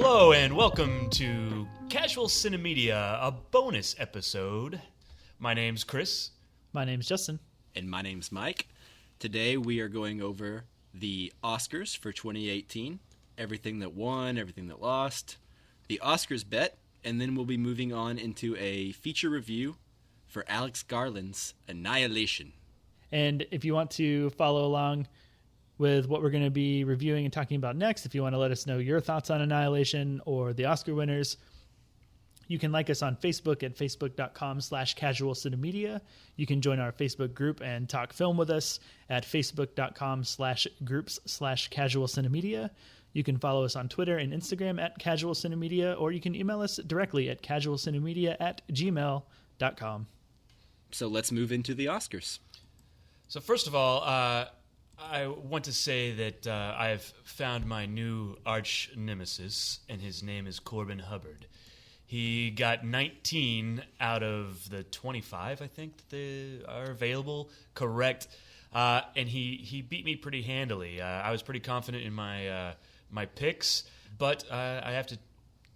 Hello and welcome to Casual Cinemedia, a bonus episode. My name's Chris. My name's Justin. And my name's Mike. Today we are going over the Oscars for 2018, everything that won, everything that lost, the Oscars bet, and then we'll be moving on into a feature review for Alex Garland's Annihilation. And if you want to follow along with what we're going to be reviewing and talking about next, if you want to let us know your thoughts on Annihilation or the Oscar winners, you can like us on Facebook at facebook.com/casualcinemedia. You can join our Facebook group and talk film with us at facebook.com/groups/casualcinemedia. You can follow us on Twitter and Instagram at casualcinemedia, or you can email us directly at casualcinemedia@gmail.com. So let's move into the Oscars. So first of all, I want to say that I've found my new arch nemesis, and his name is Corbin Hubbard. He got 19 out of the 25, I think, that they are available, correct. And he beat me pretty handily. I was pretty confident in my picks, but I have to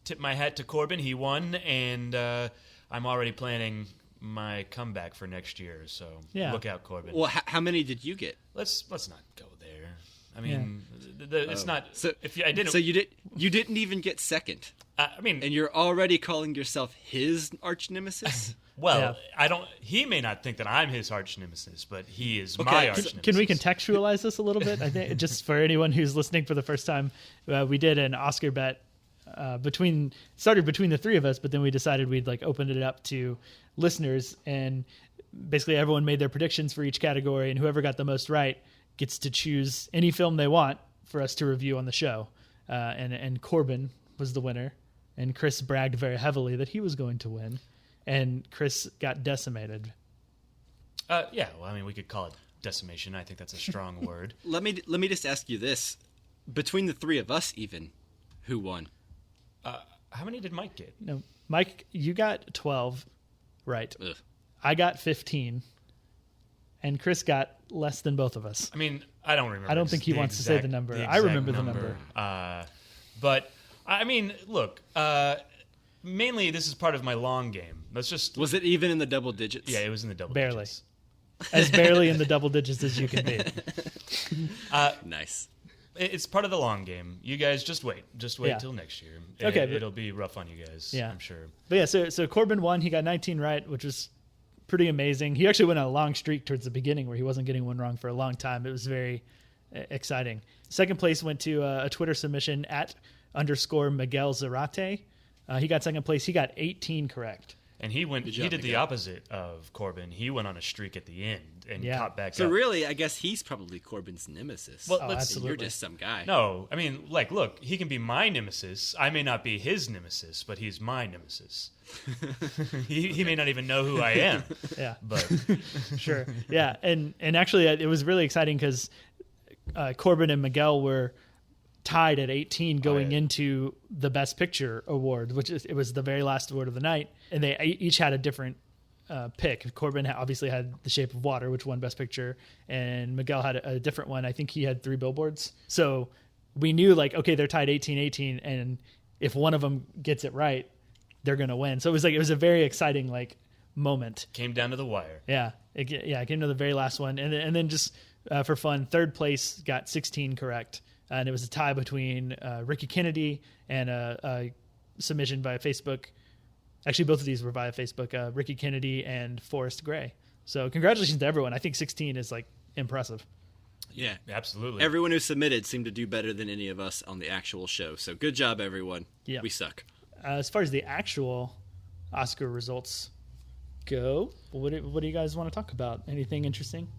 tip my hat to Corbin. He won, and I'm already planning my comeback for next year. So Look out, Corbin. Well, how many did you get? Let's not go there. I mean, it's not. So if I didn't, so you didn't even get second. I mean, and you're already calling yourself his arch nemesis. Well, I don't. He may not think that I'm his arch nemesis, but he is my arch nemesis. Can we contextualize this a little bit? I think just for anyone who's listening for the first time, we did an Oscar bet started between the three of us, but then we decided we'd open it up to listeners, and basically everyone made their predictions for each category, and whoever got the most right gets to choose any film they want for us to review on the show. And Corbin was the winner, and Chris bragged very heavily that he was going to win, and Chris got decimated. Yeah, well, I mean, we could call it decimation. I think that's a strong word. Let me just ask you this: between the three of us, even, who won? How many did Mike get? No, Mike, you got 12 right. Ugh. I got 15, and Chris got less than both of us. I mean, I don't remember. I don't think he wants to say the number. I remember the number. But I mean, look. Mainly, this is part of my long game. Was it even in the double digits? Yeah, it was in the double barely. digits. As barely in the double digits as you can be. Nice. It's part of the long game. You guys just wait till next year. Okay, it'll be rough on you guys. Yeah, I'm sure. But yeah, so Corbin won. He got 19 right, which was pretty amazing. He actually went on a long streak towards the beginning where he wasn't getting one wrong for a long time. It was very exciting. Second place went to a Twitter submission at _Miguel Zarate. He got second place. He got 18 correct. And he did the opposite of Corbin. He went on a streak at the end and caught back up. So really, I guess he's probably Corbin's nemesis. Well, absolutely. You're just some guy. No, I mean, look, he can be my nemesis. I may not be his nemesis, but he's my nemesis. He may not even know who I am. Yeah, but sure. Yeah, and actually, it was really exciting because Corbin and Miguel were tied at 18 going into the Best Picture award, it was the very last award of the night, and they each had a different pick. Corbin obviously had The Shape of Water, which won Best Picture, and Miguel had a different one. I think he had Three Billboards. So we knew okay, they're tied 18-18, and if one of them gets it right, they're going to win. So it was a very exciting moment. Came down to the wire. Yeah, it came to the very last one, and then just for fun, third place got 16 correct. And it was a tie between Ricky Kennedy and a submission via Facebook. Actually, both of these were via Facebook. Ricky Kennedy and Forrest Gray. So congratulations to everyone. I think 16 is impressive. Yeah, absolutely. Everyone who submitted seemed to do better than any of us on the actual show. So good job, everyone. Yeah. We suck. As far as the actual Oscar results go, what do you guys want to talk about? Anything interesting?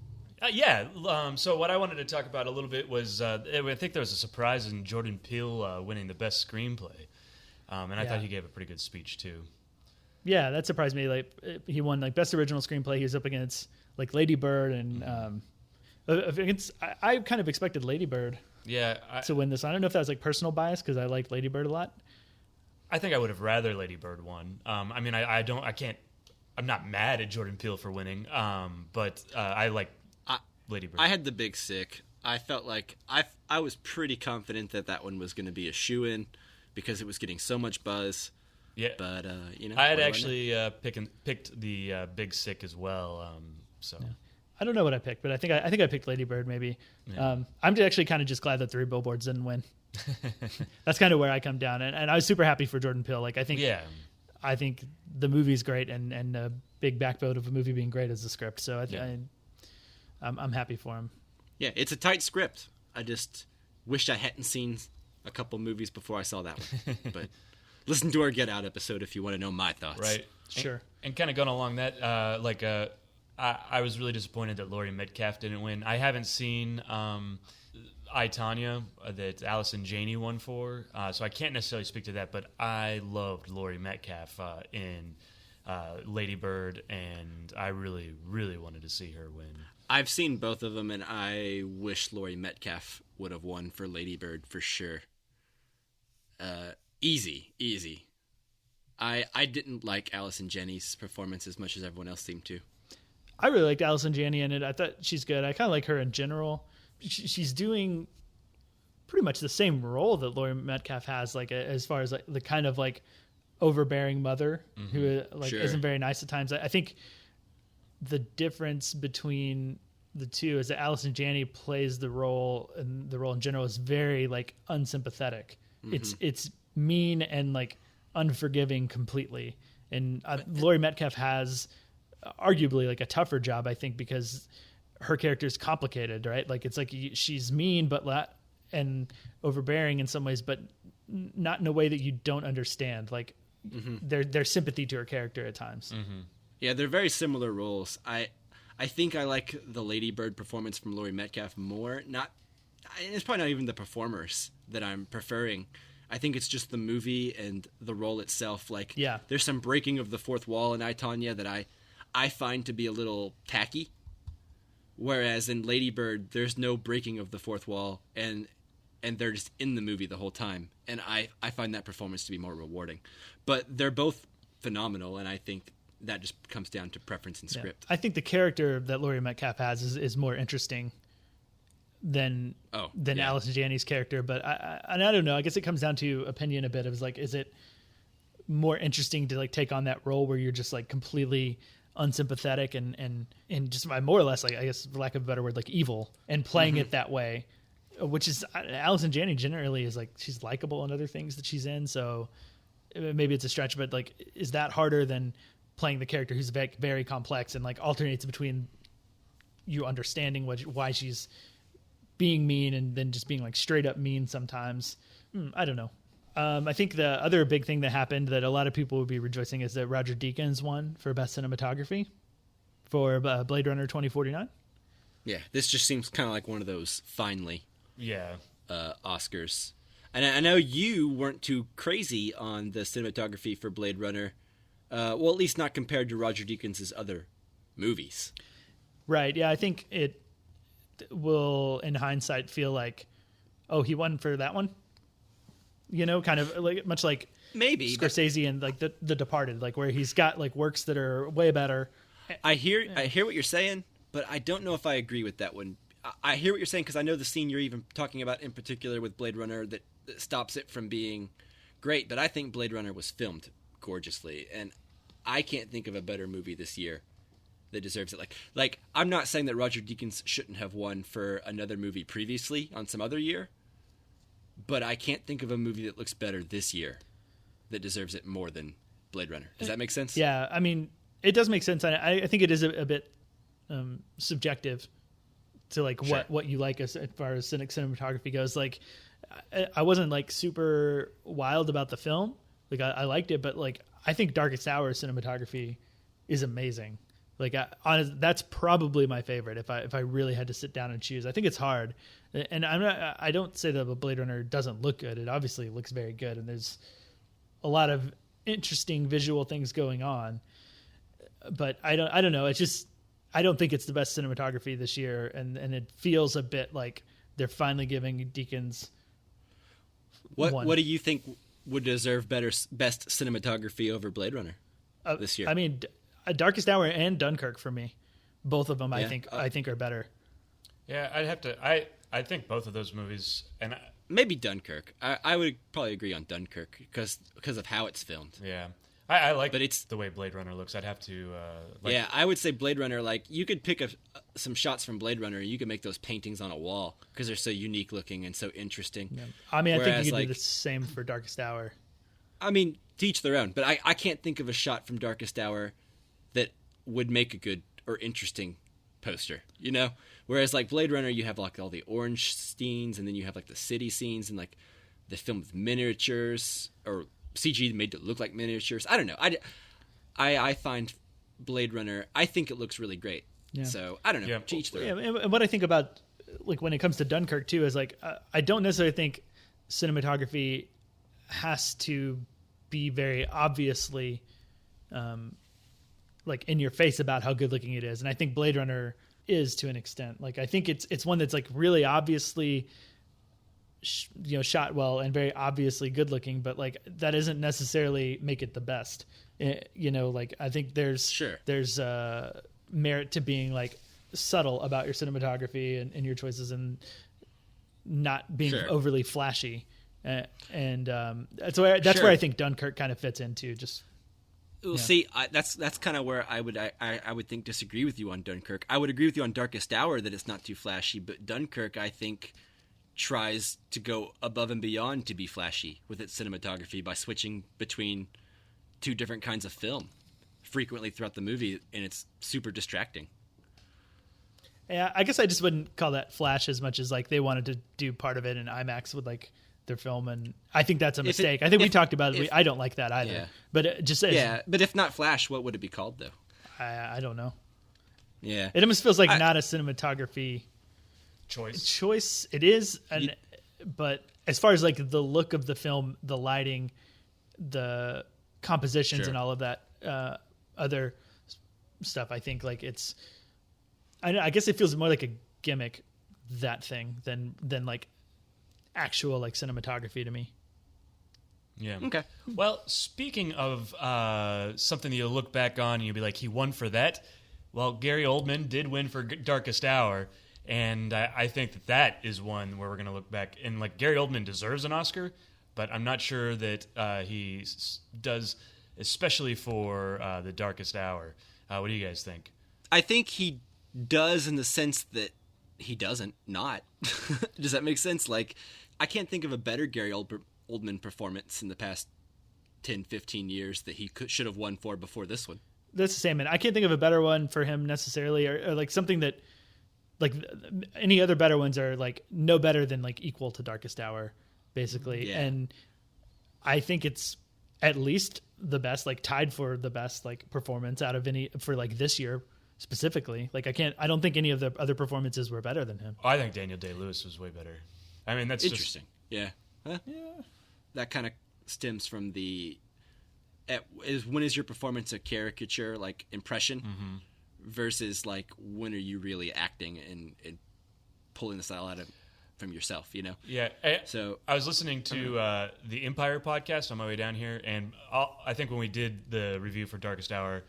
So what I wanted to talk about a little bit was I think there was a surprise in Jordan Peele winning the best screenplay, and I thought he gave a pretty good speech too. Yeah, that surprised me. He won best original screenplay. He was up against Lady Bird and I kind of expected Lady Bird to win this. I don't know if that was personal bias because I like Lady Bird a lot. I think I would have rather Lady Bird won. I mean, I'm not mad at Jordan Peele for winning, but I like Lady Bird. I had the big sick. I felt like I was pretty confident that one was going to be a shoo-in because it was getting so much buzz. Yeah, but I had actually picked the Big Sick as well. So I don't know what I picked, but I think I picked Lady Bird maybe. Yeah. I'm actually kind of just glad that Three Billboards didn't win. That's kind of where I come down, and I was super happy for Jordan Peele. Like I think the movie's great, and a big backbone of a movie being great is the script. So I'm happy for him. Yeah, it's a tight script. I just wished I hadn't seen a couple movies before I saw that one. But listen to our Get Out episode if you want to know my thoughts. Right. Sure. And kind of going along that, I was really disappointed that Laurie Metcalf didn't win. I haven't seen I, Tonya that Allison Janney won for, so I can't necessarily speak to that, but I loved Laurie Metcalf in Lady Bird, and I really, really wanted to see her win. I've seen both of them, and I wish Laurie Metcalf would have won for Lady Bird for sure. Easy. I didn't like Allison Janney's performance as much as everyone else seemed to. I really liked Allison Janney in it. I thought she's good. I kind of like her in general. She's doing pretty much the same role that Laurie Metcalf has, like as far as like the kind of like overbearing mother who isn't very nice at times. I think the difference between the two is that Allison Janney plays the role, and the role in general is very like unsympathetic. It's mean and like unforgiving completely. And Laurie Metcalf has arguably like a tougher job, I think, because her character is complicated, right? Like it's like she's mean and overbearing in some ways, but not in a way that you don't understand. Like there's sympathy to her character at times. Yeah, they're very similar roles. I think I like the Lady Bird performance from Laurie Metcalf more. It's probably not even the performers that I'm preferring. I think it's just the movie and the role itself. Like, there's some breaking of the fourth wall in I, Tonya that I find to be a little tacky. Whereas in Lady Bird, there's no breaking of the fourth wall, and they're just in the movie the whole time. And I find that performance to be more rewarding. But they're both phenomenal, and I think that just comes down to preference and script. I think the character that Laurie Metcalf has is more interesting than Allison Janney's character. But I don't know. I guess it comes down to opinion a bit. It was like, is it more interesting to like take on that role where you're just like completely unsympathetic and just more or less, like, I guess for lack of a better word, like evil, and playing it that way, which is Allison Janney generally is like, she's likable in other things that she's in. So maybe it's a stretch, but like, is that harder than playing the character who's very, very complex and like alternates between you understanding why she's being mean and then just being like straight up mean sometimes? I don't know. I think the other big thing that happened that a lot of people would be rejoicing is that Roger Deakins won for Best Cinematography for Blade Runner 2049. Yeah, this just seems kind of like one of those finally Oscars. And I know you weren't too crazy on the cinematography for Blade Runner. Well, at least not compared to Roger Deakins' other movies. Right, yeah, I think it will, in hindsight, feel like, oh, he won for that one? You know, kind of like much like maybe Scorsese and like the Departed, like where he's got like works that are way better. I hear what you're saying, but I don't know if I agree with that one. I hear what you're saying because I know the scene you're even talking about in particular with Blade Runner that stops it from being great, but I think Blade Runner was filmed gorgeously, and I can't think of a better movie this year that deserves it. Like I'm not saying that Roger Deakins shouldn't have won for another movie previously on some other year, but I can't think of a movie that looks better this year that deserves it more than Blade Runner. Does that make sense? Yeah, I mean, it does make sense. I think it is a bit subjective to like what you like as far as cinematography goes. Like, I wasn't like super wild about the film. Like, I liked it, but like I think Darkest Hour cinematography is amazing. Like, that's probably my favorite if I really had to sit down and choose. I think it's hard. And I don't say that Blade Runner doesn't look good. It obviously looks very good, and there's a lot of interesting visual things going on. But I don't know. It's just, I don't think it's the best cinematography this year, and it feels a bit like they're finally giving Deakins one. What do you think would deserve best cinematography over Blade Runner this year? I mean, Darkest Hour and Dunkirk for me, both of them I think are better. Yeah, I'd have to. I think both of those movies, and maybe Dunkirk. I would probably agree on Dunkirk because of how it's filmed. Yeah. I like But it's the way Blade Runner looks. I'd have to... yeah, I would say Blade Runner, like, you could pick some shots from Blade Runner, and you could make those paintings on a wall because they're so unique looking and so interesting. Yeah. I mean, I think you could like, do the same for Darkest Hour. I mean, to each their own, but I can't think of a shot from Darkest Hour that would make a good or interesting poster, you know? Whereas, like, Blade Runner, you have, like, all the orange scenes, and then you have, like, the city scenes, and, like, the film with miniatures, or CG made to look like miniatures. I don't know. I find Blade Runner, I think it looks really great. Yeah. So, I don't know. Yeah. To each their own. And what I think about, like, when it comes to Dunkirk, too, is, like, I don't necessarily think cinematography has to be very obviously, like, in your face about how good looking it is. And I think Blade Runner is to an extent. Like, I think it's one that's, like, really obviously shot well and very obviously good looking, but, like, that doesn't necessarily make it the best. Like, I think there's merit to being, like, subtle about your cinematography and your choices and not being overly flashy. And that's where I think Dunkirk kind of fits into. Just see, that's kind of where I would think disagree with you on Dunkirk. I would agree with you on Darkest Hour that it's not too flashy, but Dunkirk, I think, tries to go above and beyond to be flashy with its cinematography by switching between two different kinds of film frequently throughout the movie, and it's super distracting. Yeah, I guess I just wouldn't call that flash as much as, like, they wanted to do part of it in IMAX with, like, their film, and I think that's a mistake. I think we talked about it. I don't like that either. Yeah. But it just but if not flash, what would it be called though? I don't know. Yeah, it almost feels like not a cinematography choice. It is, but as far as, like, the look of the film, the lighting, the compositions, and all of that other stuff, I think, like, it's. I guess it feels more like a gimmick, that thing, than like actual, like, cinematography to me. Yeah. Okay. Well, speaking of something that you'll look back on and you'll be like, he won for that. Well, Gary Oldman did win for Darkest Hour, and I think that is one where we're going to look back. And, like, Gary Oldman deserves an Oscar, but I'm not sure that he does, especially for the Darkest Hour. What do you guys think? I think he does, in the sense that he doesn't not. Does that make sense? Like, I can't think of a better Gary Oldman performance in the past 10, 15 years that he should have won for before this one. That's the same, and I can't think of a better one for him necessarily, or like something that, like, any other better ones are, like, no better than, like, equal to Darkest Hour, basically. Yeah. And I think it's at least the best, like, tied for the best, like, performance out of any for, like, this year specifically. Like, I don't think any of the other performances were better than him. I think Daniel Day-Lewis was way better. I mean, that's interesting. Just... Yeah. Huh? Yeah. That kind of stems from when is your performance a caricature, like, impression, versus, like, when are you really acting and pulling the style out from yourself, you know? Yeah. So I was listening to the Empire podcast on my way down here, and I think when we did the review for Darkest Hour,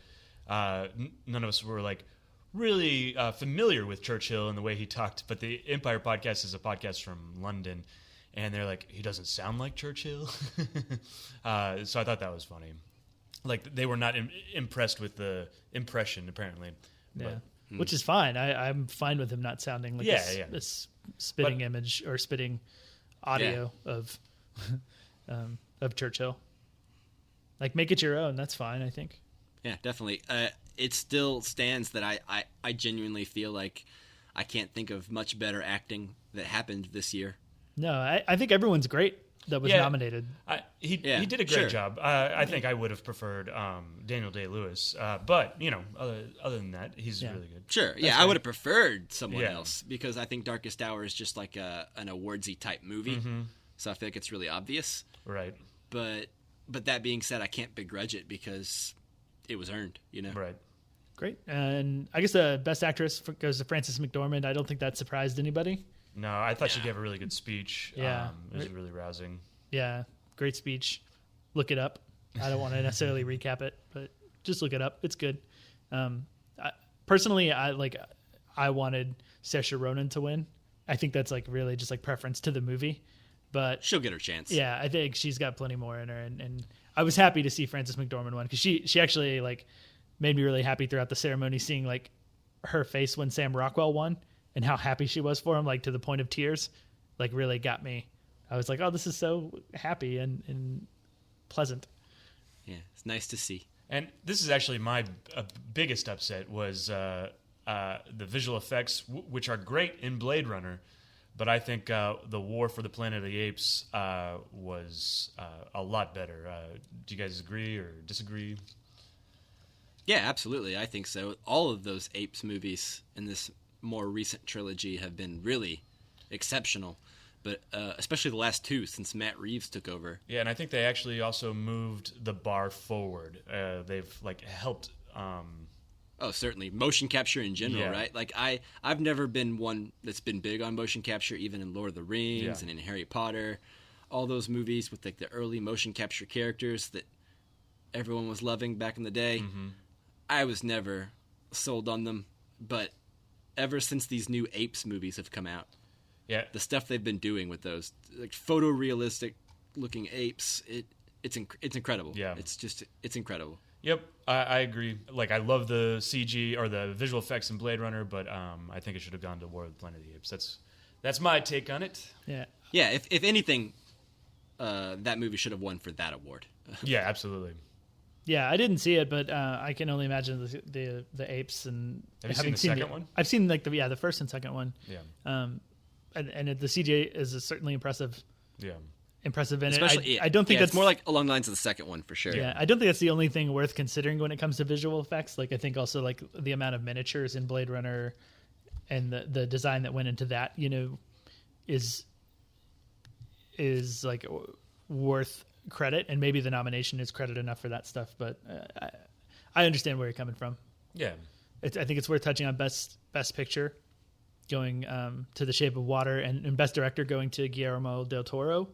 none of us were, like, really familiar with Churchill and the way he talked, but the Empire podcast is a podcast from London, and they're like, he doesn't sound like Churchill. So I thought that was funny. Like, they were not impressed with the impression, apparently. Yeah, which is fine. I'm fine with him not sounding like this spitting image or spitting audio of Churchill. Like, make it your own. That's fine, I think. Yeah, definitely. It still stands that I genuinely feel like I can't think of much better acting that happened this year. No, I think everyone's great that was nominated. He did a great job. I think I would have preferred Daniel Day-Lewis. But, you know, other than that, he's really good. Sure. Yeah, I would have preferred someone else, because I think Darkest Hour is just like an awardsy type movie. Mm-hmm. So I feel like it's really obvious. Right. But that being said, I can't begrudge it because it was earned, you know? Right. Great. And I guess the best actress goes to Frances McDormand. I don't think that surprised anybody. No, I thought she gave a really good speech. Yeah. It was really rousing. Yeah, great speech. Look it up. I don't want to necessarily recap it, but just look it up. It's good. Personally, I wanted Saoirse Ronan to win. I think that's, like, really just, like, preference to the movie. but she'll get her chance. Yeah, I think she's got plenty more in her, and I was happy to see Frances McDormand win, because she actually like made me really happy throughout the ceremony, seeing like her face when Sam Rockwell won and how happy she was for him, like to the point of tears, like really got me. I was like, oh, this is so happy and pleasant. Yeah, it's nice to see. And this is actually my biggest upset was the visual effects, which are great in Blade Runner, but I think the War for the Planet of the Apes was a lot better. Do you guys agree or disagree? Yeah, absolutely. I think so. All of those Apes movies in this more recent trilogy have been really exceptional, but especially the last two since Matt Reeves took over. Yeah, and I think they actually also moved the bar forward. They've like helped. Oh, certainly. Motion capture in general, Yeah. right? Like I've never been one that's been big on motion capture, even in Lord of the Rings and in Harry Potter. All those movies with like the early motion capture characters that everyone was loving back in the day. Mm-hmm. I was never sold on them, but ever since these new Apes movies have come out, Yeah, the stuff they've been doing with those like photorealistic looking apes, it's incredible. Yeah. It's incredible. Yep, I agree. Like, I love the CG or the visual effects in Blade Runner, but I think it should have gone to War of the Planet of the Apes. That's my take on it. Yeah. Yeah, if anything, that movie should have won for that award. Yeah, absolutely. Yeah, I didn't see it, but I can only imagine the apes. And Have you seen the second one? I've seen like the first and second one. Yeah. And the CGI is certainly impressive. Yeah. Impressive in Especially, it. I don't think it's that's more like along the lines of the second one for sure. Yeah, I don't think that's the only thing worth considering when it comes to visual effects. Like, I think also like the amount of miniatures in Blade Runner and the design that went into that, is like worth credit, and maybe the nomination is credit enough for that stuff. But I understand where you're coming from. Yeah. I think it's worth touching on best picture going to The Shape of Water, and best director going to Guillermo del Toro,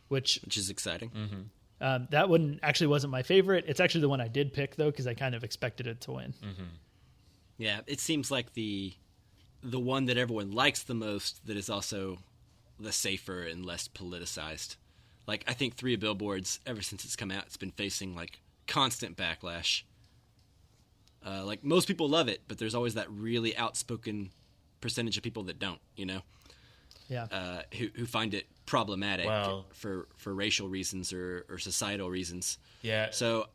which is exciting. Mm-hmm. That one actually wasn't my favorite. It's actually the one I did pick though, because I kind of expected it to win. Mm-hmm. Yeah, it seems like the one that everyone likes the most that is also the safer and less politicized. Like, I think 3 Billboards, ever since it's come out, it's been facing like constant backlash. Like, most people love it, but there's always that really outspoken percentage of people that don't, Yeah. who find it problematic Well, for racial reasons or societal reasons. Yeah. So,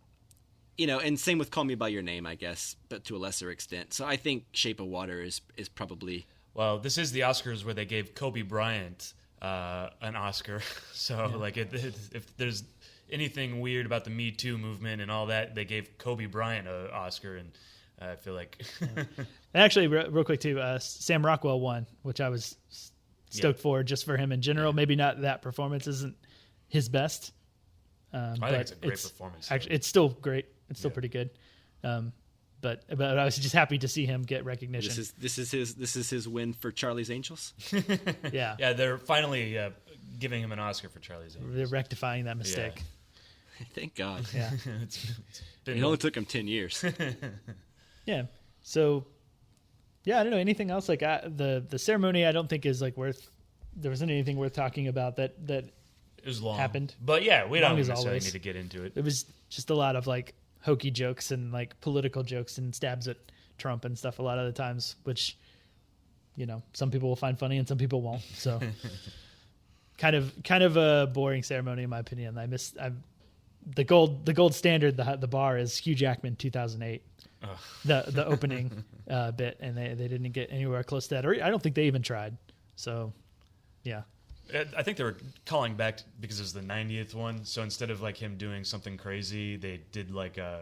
and same with Call Me By Your Name, I guess, but to a lesser extent. So I think Shape of Water is probably... Well, this is the Oscars where they gave Kobe Bryant an Oscar. So, like, if there's anything weird about the Me Too movement and all that, they gave Kobe Bryant an Oscar, and I feel like... And actually, real quick too, Sam Rockwell won, which I was stoked for, just for him in general. Maybe not that performance isn't his best. I think it's a great performance. Actually, it's still great. It's still pretty good. But I was just happy to see him get recognition. This is his win for Charlie's Angels. Yeah. Yeah, they're finally giving him an Oscar for Charlie's Angels. They're rectifying that mistake. Thank God. Yeah. It only took him 10 years. Yeah. So, yeah, I don't know anything else like the ceremony. I don't think is like there wasn't anything worth talking about that It was long. happened. But yeah, we don't Long as necessarily always. need to get into it. It was just a lot of like hokey jokes and like political jokes and stabs at Trump and stuff a lot of the times, which some people will find funny and some people won't. So kind of a boring ceremony in my opinion. The gold standard, the bar is Hugh Jackman 2008. The opening bit, and they didn't get anywhere close to that, or I don't think they even tried. So yeah. I think they were calling back because it was the 90th one. So instead of like him doing something crazy, they did like a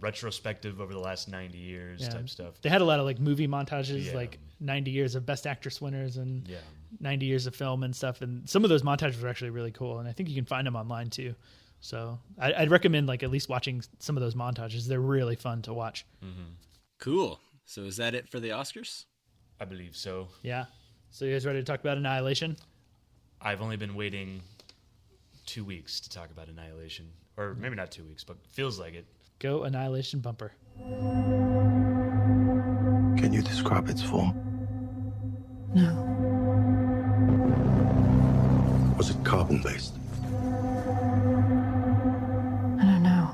retrospective over the last 90 years type stuff. They had a lot of like movie montages, Yeah. like 90 years of Best Actress winners and Yeah. 90 years of film and stuff. And some of those montages were actually really cool. And I think you can find them online too. So I'd recommend like at least watching some of those montages. They're really fun to watch. Mm-hmm. Cool. So is that it for the Oscars? I believe so. Yeah. So you guys ready to talk about Annihilation? I've only been waiting 2 weeks to talk about Annihilation. Or maybe not 2 weeks, but feels like it. Go Annihilation bumper. Can you describe its form? No. Was it carbon-based? I don't know.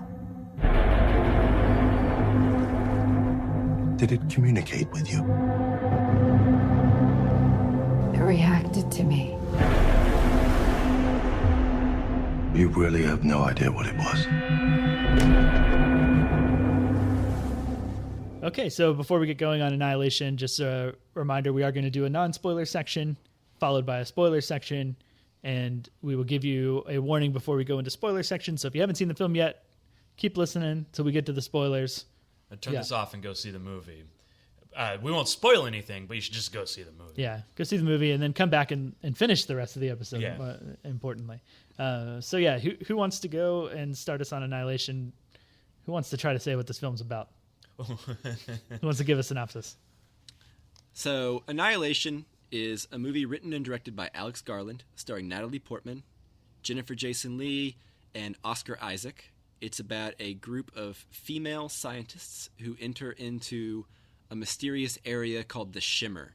Did it communicate with you? It reacted to me. You really have no idea what it was. Okay, so before we get going on Annihilation, just a reminder, we are going to do a non-spoiler section, followed by a spoiler section, and we will give you a warning before we go into spoiler section. So if you haven't seen the film yet, keep listening till we get to the spoilers. Turn this off and go see the movie. We won't spoil anything, but you should just go see the movie. Yeah, go see the movie and then come back and finish the rest of the episode, importantly. So yeah, who wants to go and start us on Annihilation? Who wants to try to say what this film's about? Who wants to give a synopsis? So, Annihilation is a movie written and directed by Alex Garland, starring Natalie Portman, Jennifer Jason Leigh, and Oscar Isaac. It's about a group of female scientists who enter into a mysterious area called the Shimmer.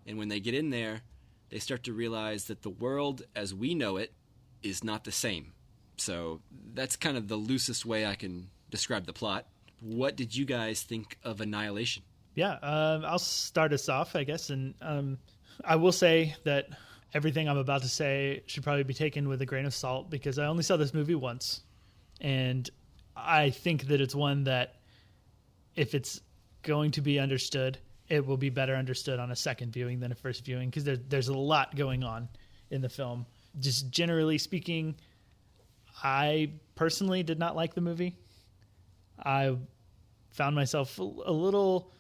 And when they get in there, they start to realize that the world as we know it is not the same. So, that's kind of the loosest way I can describe the plot. What did you guys think of Annihilation? Yeah, I'll start us off, I guess. And I will say that everything I'm about to say should probably be taken with a grain of salt because I only saw this movie once. And I think that it's one that if it's going to be understood, it will be better understood on a second viewing than a first viewing because there's a lot going on in the film. Just generally speaking, I personally did not like the movie. I found myself a little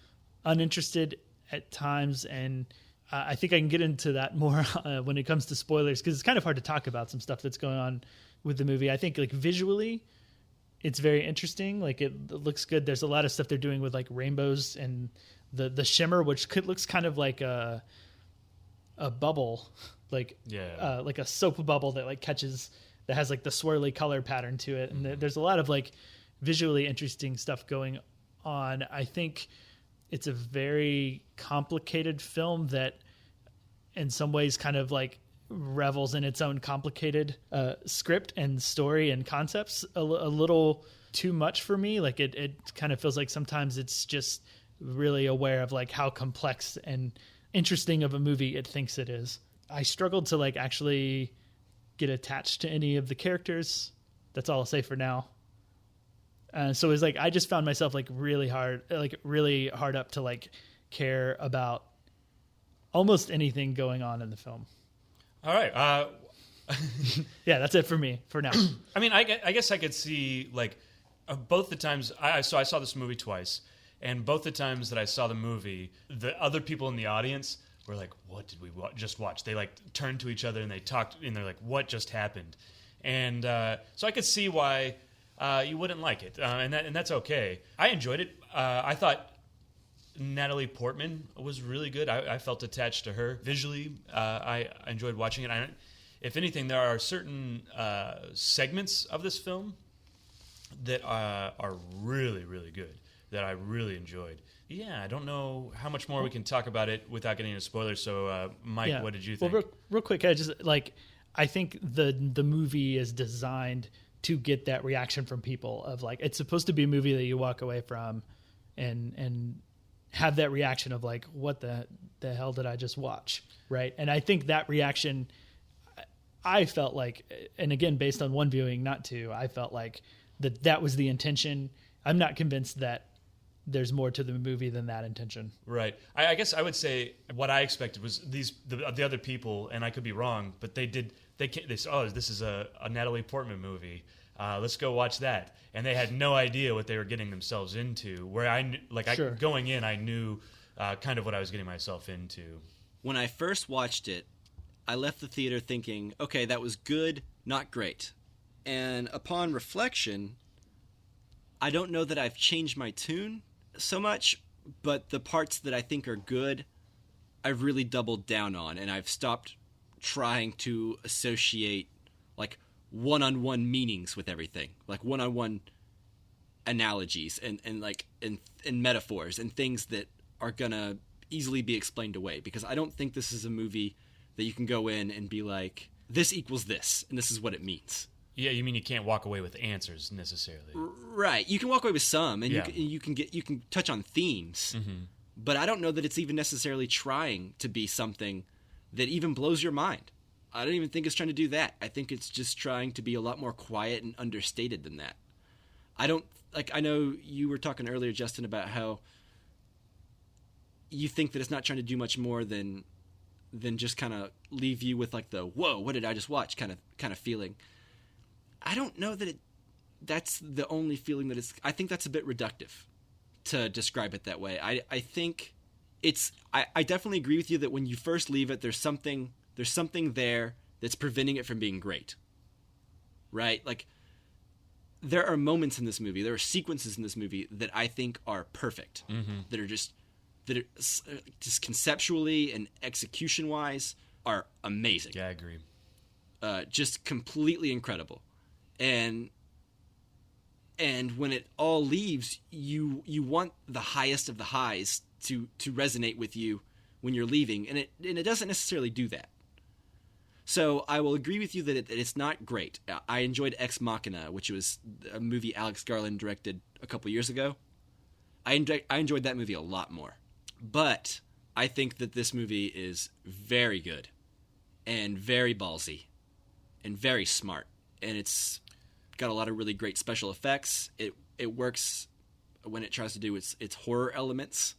uninterested at times, and I think I can get into that more when it comes to spoilers because it's kind of hard to talk about some stuff that's going on with the movie. I think like visually, it's very interesting. Like it looks good. There's a lot of stuff they're doing with like rainbows and the shimmer, which looks kind of like a bubble, like a soap bubble that like catches that has like the swirly color pattern to it, and there's a lot of like visually interesting stuff going on. I think it's a very complicated film that in some ways kind of like revels in its own complicated script and story and concepts a little too much for me. Like it kind of feels like sometimes it's just really aware of like how complex and interesting of a movie it thinks it is. I struggled to like actually get attached to any of the characters. That's all I'll say for now. So it was like I just found myself like really hard up to like care about almost anything going on in the film. All right. Yeah, that's it for me for now. I mean, I guess I could see like both the times I saw this movie twice, and both the times that I saw the movie, the other people in the audience were like, "What did we just watch?" They like turned to each other and they talked, and they're like, "What just happened?" And so I could see why you wouldn't like it, and that's okay. I enjoyed it. I thought Natalie Portman was really good. I felt attached to her visually. I enjoyed watching it. If anything, there are certain segments of this film that are really, really good that I really enjoyed. Yeah, I don't know how much more we can talk about it without getting into spoilers. So, Mike, what did you think? Well, real quick, I think the movie is designed to get that reaction from people of like it's supposed to be a movie that you walk away from and have that reaction of like, what the hell did I just watch, right? And I think that reaction, I felt like, and again, based on one viewing, not two, I felt like that was the intention. I'm not convinced that there's more to the movie than that intention. Right. I guess I would say what I expected was the other people, and I could be wrong, but they said, oh, this is a Natalie Portman movie. Let's go watch that. And they had no idea what they were getting themselves into. Where going in, I knew kind of what I was getting myself into. When I first watched it, I left the theater thinking, okay, that was good, not great. And upon reflection, I don't know that I've changed my tune so much, but the parts that I think are good, I've really doubled down on, and I've stopped trying to associate like one-on-one meanings with everything, like one-on-one analogies and metaphors and things that are gonna easily be explained away, because I don't think this is a movie that you can go in and be like, this equals this, and this is what it means. Yeah, you mean you can't walk away with answers necessarily. Right. You can walk away with some, and Yeah. you can touch on themes, but I don't know that it's even necessarily trying to be something that even blows your mind. I don't even think it's trying to do that. I think it's just trying to be a lot more quiet and understated than that. I know you were talking earlier, Justin, about how you think that it's not trying to do much more than just kind of leave you with like the whoa, what did I just watch kind of feeling. I don't know that that's the only feeling that I think that's a bit reductive to describe it that way. I think I definitely agree with you that when you first leave it, there's something there that's preventing it from being great. Right? Like, there are moments in this movie, there are sequences in this movie that I think are perfect, that are just conceptually and execution wise are amazing. Yeah, I agree. Just completely incredible. And when it all leaves, you want the highest of the highs to resonate with you when you're leaving, and it doesn't necessarily do that. So I will agree with you that it's not great. I enjoyed Ex Machina, which was a movie Alex Garland directed a couple years ago. I enjoyed that movie a lot more. But I think that this movie is very good and very ballsy and very smart. And it's got a lot of really great special effects. It works when it tries to do its horror elements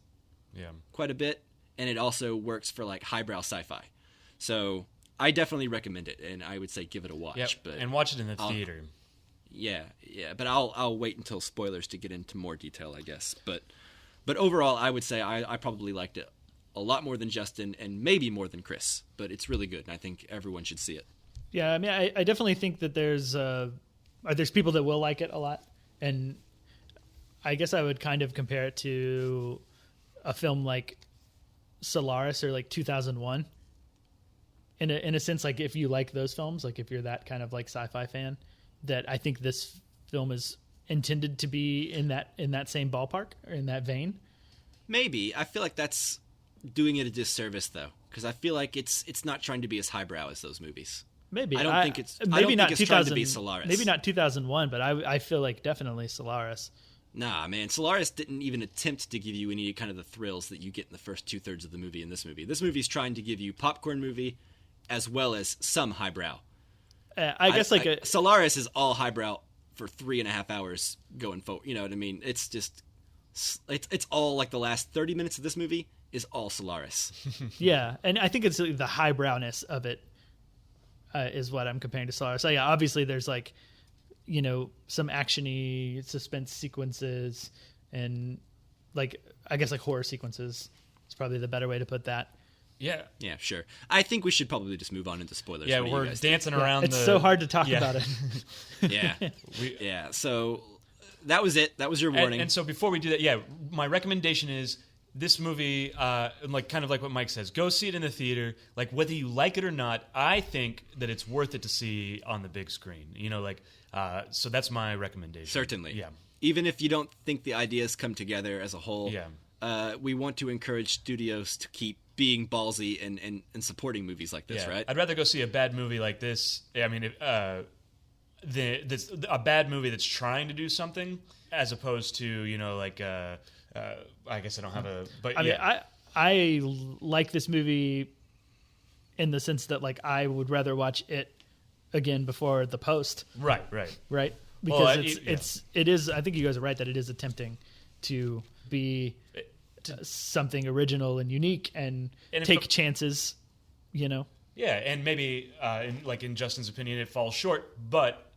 quite a bit. And it also works for like highbrow sci-fi. So I definitely recommend it, and I would say give it a watch. Yep. But and watch it in the theater. Yeah. But I'll wait until spoilers to get into more detail, I guess. But overall, I would say I probably liked it a lot more than Justin, and maybe more than Chris. But it's really good, and I think everyone should see it. Yeah, I mean, I definitely think that there's people that will like it a lot, and I guess I would kind of compare it to a film like Solaris or like 2001. In a sense, like if you like those films, like if you're that kind of like sci-fi fan, that I think this film is intended to be in that same ballpark or in that vein. Maybe. I feel like that's doing it a disservice though, because I feel like it's not trying to be as highbrow as those movies. Maybe I don't think it's trying to be Solaris. Maybe not 2001, but I feel like definitely Solaris. Nah, man, Solaris didn't even attempt to give you any kind of the thrills that you get in the first 2/3 of the movie in this movie. This movie's trying to give you popcorn movie as well as some highbrow. I guess Solaris is all highbrow for 3.5 hours going forward. You know what I mean? It's just it's all like the last 30 minutes of this movie is all Solaris. Yeah, and I think it's the highbrowness of it is what I'm comparing to Solaris. So yeah, obviously there's like, you know, some actiony suspense sequences and like I guess like horror sequences is probably the better way to put that. Yeah. Yeah, sure. I think we should probably just move on into spoilers. Yeah, What do you we're guys dancing around. It's so hard to talk about it. think? Yeah. So that was it. That was your warning. And so before we do that, my recommendation is this movie, like kind of like what Mike says, go see it in the theater. Like whether you like it or not, I think that it's worth it to see on the big screen. You know, like so that's my recommendation. Certainly. Yeah. Even if you don't think the ideas come together as a whole, we want to encourage studios to keep being ballsy and supporting movies like this, right? I'd rather go see a bad movie like this. I mean, a bad movie that's trying to do something, as opposed to, you know, like I guess I don't have a. But I mean, I like this movie in the sense that like I would rather watch it again before The Post. Right. Because it is. I think you guys are right that it is attempting to be something original and unique and take chances, you know. Yeah, and maybe in Justin's opinion, it falls short, but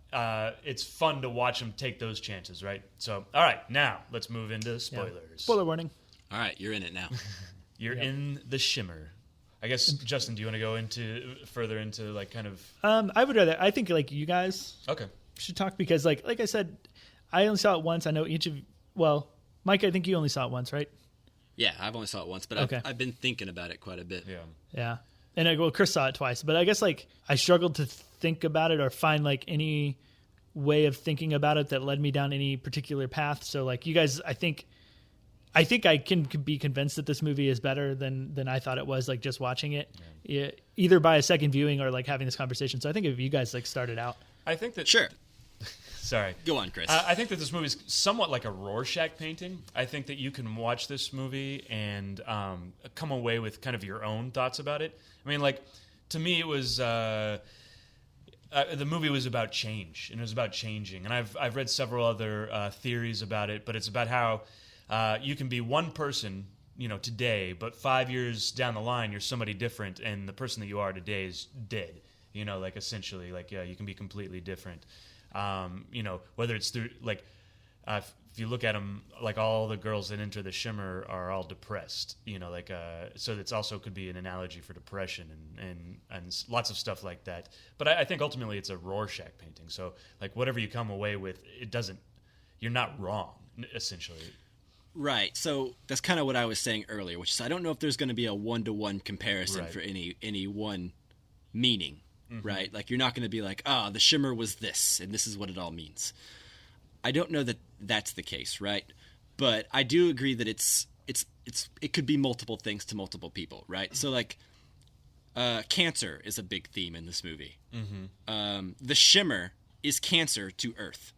it's fun to watch him take those chances, right? So, all right, now let's move into spoilers. Yeah. Spoiler warning. All right, you're in it now. You're in the shimmer. I guess, Justin, do you want to go further into like kind of? I would rather. I think like you guys should talk because like I said, I only saw it once. I know each of Mike, I think you only saw it once, right? Yeah, I've only saw it once, but I've been thinking about it quite a bit. Yeah. And Chris saw it twice, but I guess like I struggled to think about it or find like any way of thinking about it that led me down any particular path. So like you guys, I think I think I can be convinced that this movie is better than I thought it was, like just watching it, either by a second viewing or like having this conversation. So I think if you guys like started out, I think that Sure. Sorry. Go on, Chris. I think that this movie is somewhat like a Rorschach painting. I think that you can watch this movie and come away with kind of your own thoughts about it. I mean, like, to me, it was the movie was about change, and it was about changing. And I've read several other theories about it, but it's about how you can be one person, today, but 5 years down the line, you're somebody different, and the person that you are today is dead. Like essentially, like you can be completely different. Whether it's through if you look at them, like all the girls that enter the Shimmer are all depressed, so that's also could be an analogy for depression and lots of stuff like that. But I think ultimately it's a Rorschach painting. So like whatever you come away with, you're not wrong, essentially. Right. So that's kind of what I was saying earlier, which is I don't know if there's going to be a one-to-one comparison for any one meaning. Mm-hmm. Right? Like, you're not going to be like, the Shimmer was this, and this is what it all means. I don't know that that's the case, right? But I do agree that it could be multiple things to multiple people, right? So, like, cancer is a big theme in this movie. Mm-hmm. The Shimmer is cancer to Earth,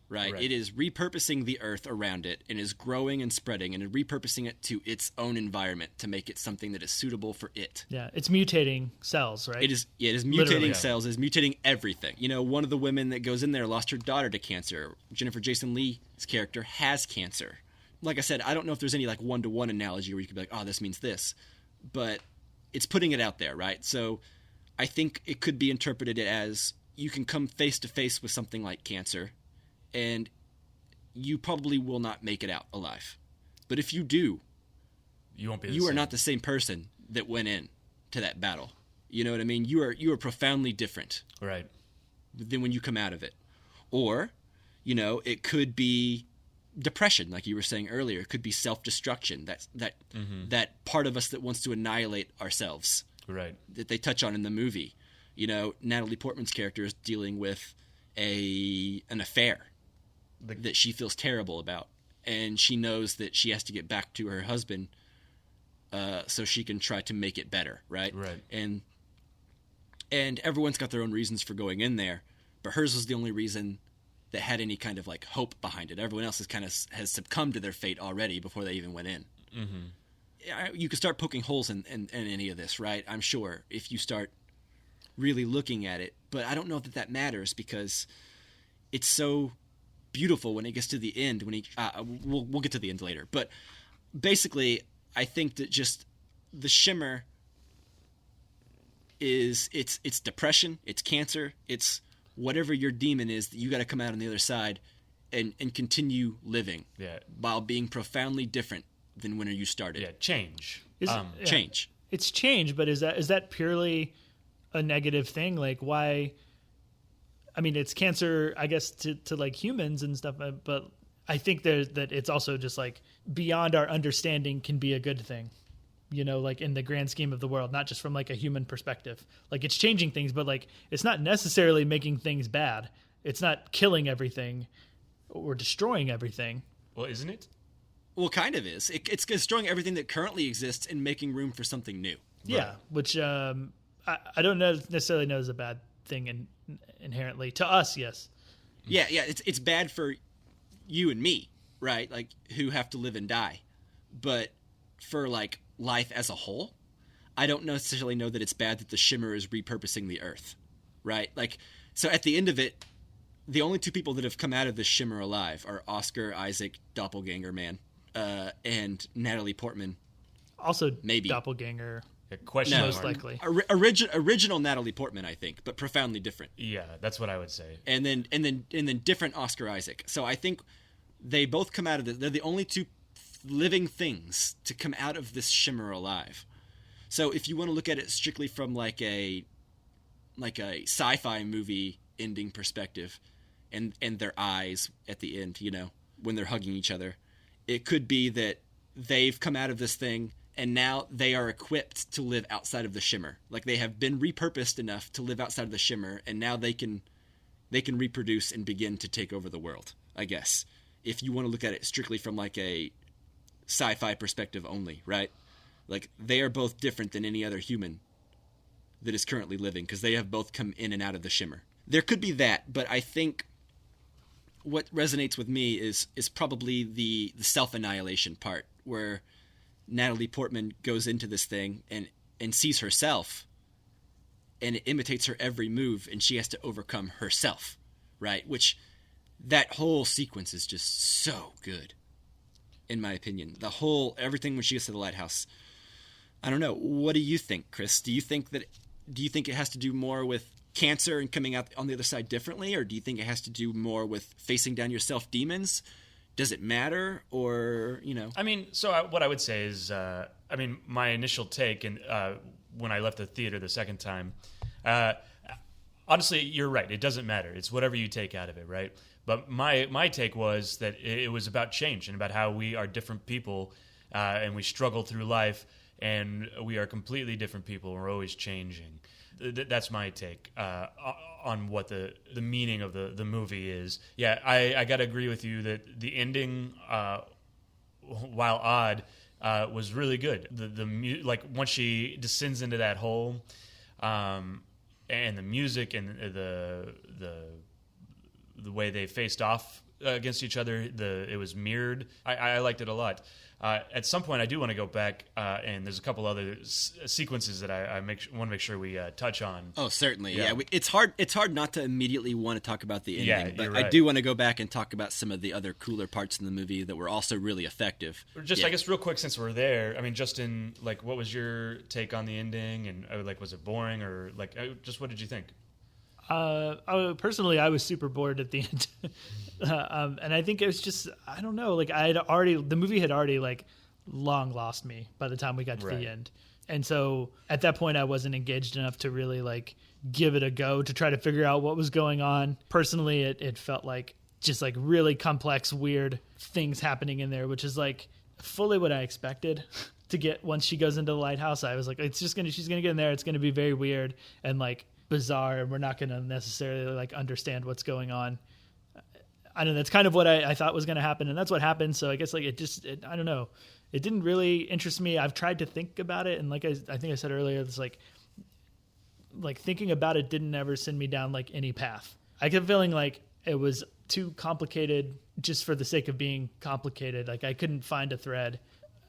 right? It is repurposing the Earth around it and is growing and spreading and repurposing it to its own environment to make it something that is suitable for it. Yeah, it's mutating cells, right? It is mutating Literally, cells, it is mutating everything. One of the women that goes in there lost her daughter to cancer. Jennifer Jason Leigh's character has cancer. Like I said, I don't know if there's any like one-to-one analogy where you could be like, this means this. But it's putting it out there, right? So I think it could be interpreted as you can come face-to-face with something like cancer, and you probably will not make it out alive. But if you do, you won't be. You are not the same person that went in to that battle. You know what I mean? You are profoundly different, right, than when you come out of it. Or, it could be depression, like you were saying earlier. It could be self-destruction. That part of us that wants to annihilate ourselves, right? That they touch on in the movie. Natalie Portman's character is dealing with an affair that she feels terrible about, and she knows that she has to get back to her husband so she can try to make it better, right? And everyone's got their own reasons for going in there, but hers was the only reason that had any kind of like hope behind it. Everyone else has succumbed to their fate already before they even went in. Mm-hmm. You could start poking holes in any of this, right? I'm sure, if you start really looking at it, but I don't know that matters, because it's so beautiful when it gets to the end. We'll get to the end later, but basically, I think that just the Shimmer is it's depression, it's cancer, it's whatever your demon is that you got to come out on the other side and continue living, while being profoundly different than when you started. Change. Change. It's change, but is that purely a negative thing? Like, why? I mean, it's cancer, I guess, to like humans and stuff, but I think that it's also just like beyond our understanding can be a good thing, like in the grand scheme of the world, not just from like a human perspective. Like, it's changing things, but like it's not necessarily making things bad. It's not killing everything or destroying everything. Well, isn't it? Well, kind of is. It's destroying everything that currently exists and making room for something new. Yeah, which I don't necessarily know is a bad thing inherently to us. Yes. Yeah. It's bad for you and me, right? Like, who have to live and die. But for like life as a whole, I don't necessarily know that it's bad that the Shimmer is repurposing the Earth, right? Like, so at the end of it, the only two people that have come out of the Shimmer alive are Oscar Isaac, Doppelganger Man, and Natalie Portman. Also, maybe Doppelganger. Question most likely. Original Natalie Portman, I think, but profoundly different. Yeah, that's what I would say. And then different Oscar Isaac. So I think they both come out of they're the only two living things to come out of this Shimmer alive. So if you want to look at it strictly from like a sci-fi movie ending perspective, and their eyes at the end, when they're hugging each other, it could be that they've come out of this thing and now they are equipped to live outside of the Shimmer. Like, they have been repurposed enough to live outside of the Shimmer, and now they can reproduce and begin to take over the world, I guess. If you want to look at it strictly from like a sci-fi perspective only, right? Like, they are both different than any other human that is currently living, because they have both come in and out of the Shimmer. There could be that, but I think what resonates with me is probably the self-annihilation part, where Natalie Portman goes into this thing and sees herself, and it imitates her every move, and she has to overcome herself, right? Which, that whole sequence is just so good, in my opinion. Everything when she gets to the lighthouse. I don't know. What do you think, Chris? Do you think it has to do more with cancer and coming out on the other side differently, or do you think it has to do more with facing down your self-demons? Does it matter, or, you know? I mean, what I would say is, my initial take, and when I left the theater the second time, honestly, you're right. It doesn't matter. It's whatever you take out of it, right? But my take was that it was about change and about how we are different people, and we struggle through life, and we are completely different people, and we're always changing. That's my take on what the meaning of the movie is. Yeah, I got to agree with you that the ending, while odd, was really good. Like, once she descends into that hole, and the music and the way they faced off against each other, it was mirrored. I liked it a lot. At some point, I do want to go back, and there's a couple other sequences that I want to make sure we touch on. Oh, certainly. Yeah. It's hard not to immediately want to talk about the ending, yeah, but right. I do want to go back and talk about some of the other cooler parts in the movie that were also really effective. I guess real quick, since we're there, I mean, Justin, like, what was your take on the ending? And like, was it boring, or like, just what did you think? Personally, I was super bored at the end. And I think it was just, I don't know, like, the movie had already like long lost me by the time we got to the end. And so at that point I wasn't engaged enough to really like give it a go to try to figure out what was going on. Personally, it felt like just like really complex, weird things happening in there, which is like fully what I expected to get once she goes into the lighthouse. I was like, she's going to get in there. It's going to be very weird and like bizarre, and we're not going to necessarily like understand what's going on. I don't know. That's kind of what I thought was going to happen, and that's what happened. So I guess like I don't know. It didn't really interest me. I've tried to think about it, and like I think I said earlier, it's like thinking about it didn't ever send me down like any path. I kept feeling like it was too complicated just for the sake of being complicated. Like I couldn't find a thread.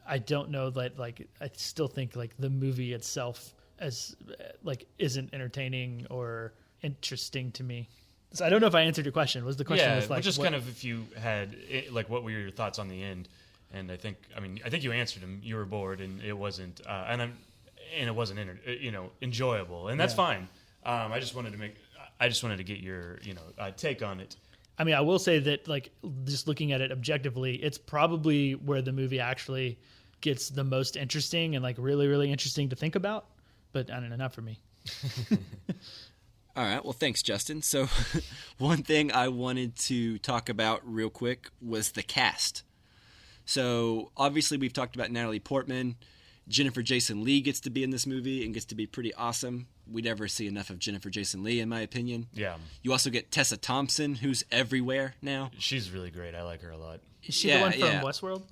I don't know that, like, I still think like the movie itself as like isn't entertaining or interesting to me. So I don't know if I answered your question. Was the question was like, just kind of if you had like, what were your thoughts on the end? And I think you answered them. You were bored, and it wasn't, and it wasn't enjoyable, and that's fine. I just wanted to get your take on it. I mean, I will say that like just looking at it objectively, it's probably where the movie actually gets the most interesting and like really, really interesting to think about. But I don't know, not for me. All right. Well, thanks, Justin. So one thing I wanted to talk about real quick was the cast. So obviously we've talked about Natalie Portman. Jennifer Jason Leigh gets to be in this movie and gets to be pretty awesome. We never see enough of Jennifer Jason Leigh, in my opinion. Yeah. You also get Tessa Thompson, who's everywhere now. She's really great. I like her a lot. Is she the one from Westworld?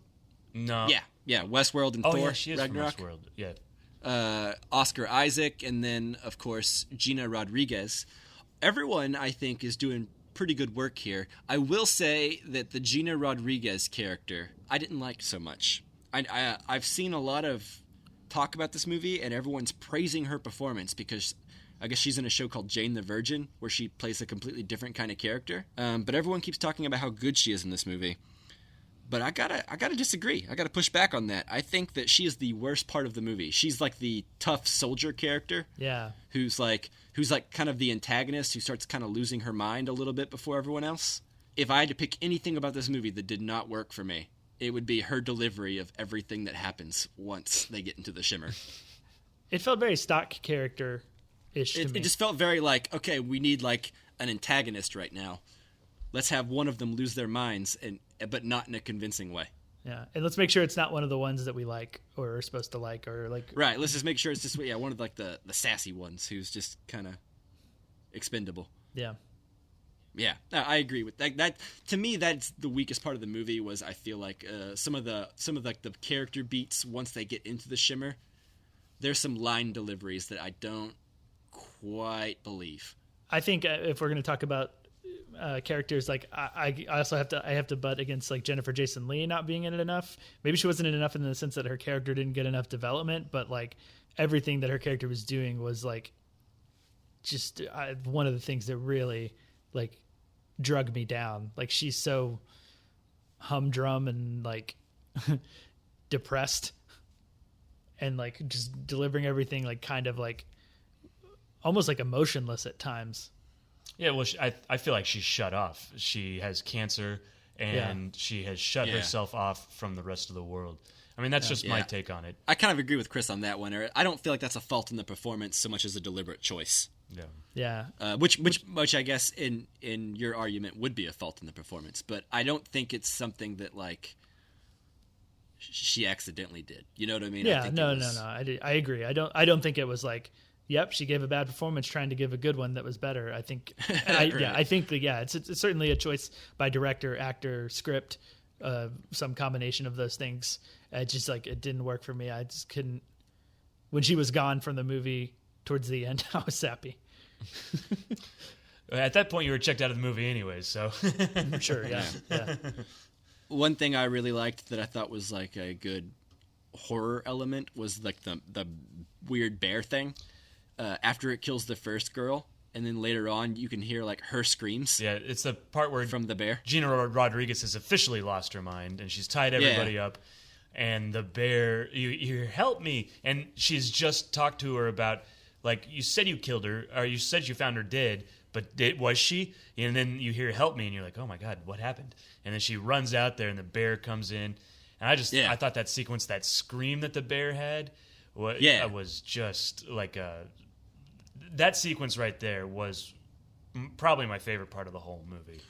No. Yeah. Westworld and Thor. Yeah, she is Ragnarok. from Westworld. Yeah. Oscar Isaac, and then, of course, Gina Rodriguez. Everyone, I think, is doing pretty good work here. I will say that the Gina Rodriguez character, I didn't like so much. I've seen a lot of talk about this movie, and everyone's praising her performance because I guess she's in a show called Jane the Virgin, where she plays a completely different kind of character. But everyone keeps talking about how good she is in this movie. But I gotta disagree. I gotta push back on that. I think that she is the worst part of the movie. She's like the tough soldier character. Yeah. Who's like kind of the antagonist who starts kind of losing her mind a little bit before everyone else. If I had to pick anything about this movie that did not work for me, it would be her delivery of everything that happens once they get into the Shimmer. It felt very stock character-ish to me. It just felt very like, okay, we need like an antagonist right now. Let's have one of them lose their minds, but not in a convincing way. Yeah, and let's make sure it's not one of the ones that we like or are supposed to like or like. Right, let's just make sure it's just one of like the sassy ones who's just kind of expendable. Yeah. Yeah, no, I agree with that. That to me, that's the weakest part of the movie. Was I feel like some of the the character beats once they get into the shimmer. There's some line deliveries that I don't quite believe. I think if we're going to talk about characters, like I also have to butt against like Jennifer Jason Leigh not being in it enough. Maybe she wasn't in enough in the sense that her character didn't get enough development, but like everything that her character was doing was like just one of the things that really like drug me down. Like she's so humdrum and like depressed and like just delivering everything like kind of like almost like emotionless at times. Yeah, well, I feel like she's shut off. She has cancer, and she has shut herself off from the rest of the world. I mean, that's just my take on it. I kind of agree with Chris on that one. I don't feel like that's a fault in the performance so much as a deliberate choice. Yeah. Which I guess in your argument would be a fault in the performance, but I don't think it's something that like she accidentally did. You know what I mean? Yeah, no. I agree. I don't think it was like, yep, she gave a bad performance trying to give a good one that was better. I think, it's certainly a choice by director, actor, script, some combination of those things. Just like it didn't work for me. I just couldn't. When she was gone from the movie towards the end, I was happy. At that point, you were checked out of the movie anyways, so. Sure, yeah. One thing I really liked that I thought was like a good horror element was like the weird bear thing. After it kills the first girl, and then later on you can hear like her screams. Yeah, it's the part where from the bear. Gina Rodriguez has officially lost her mind, and she's tied everybody up. And the bear, you hear, help me. And she's just talked to her about, like, you said you killed her, or you said you found her dead, but was she? And then you hear, help me, and you're like, oh my God, what happened? And then she runs out there, and the bear comes in. And I thought that sequence, that scream that the bear had, was just like that sequence right there was probably my favorite part of the whole movie.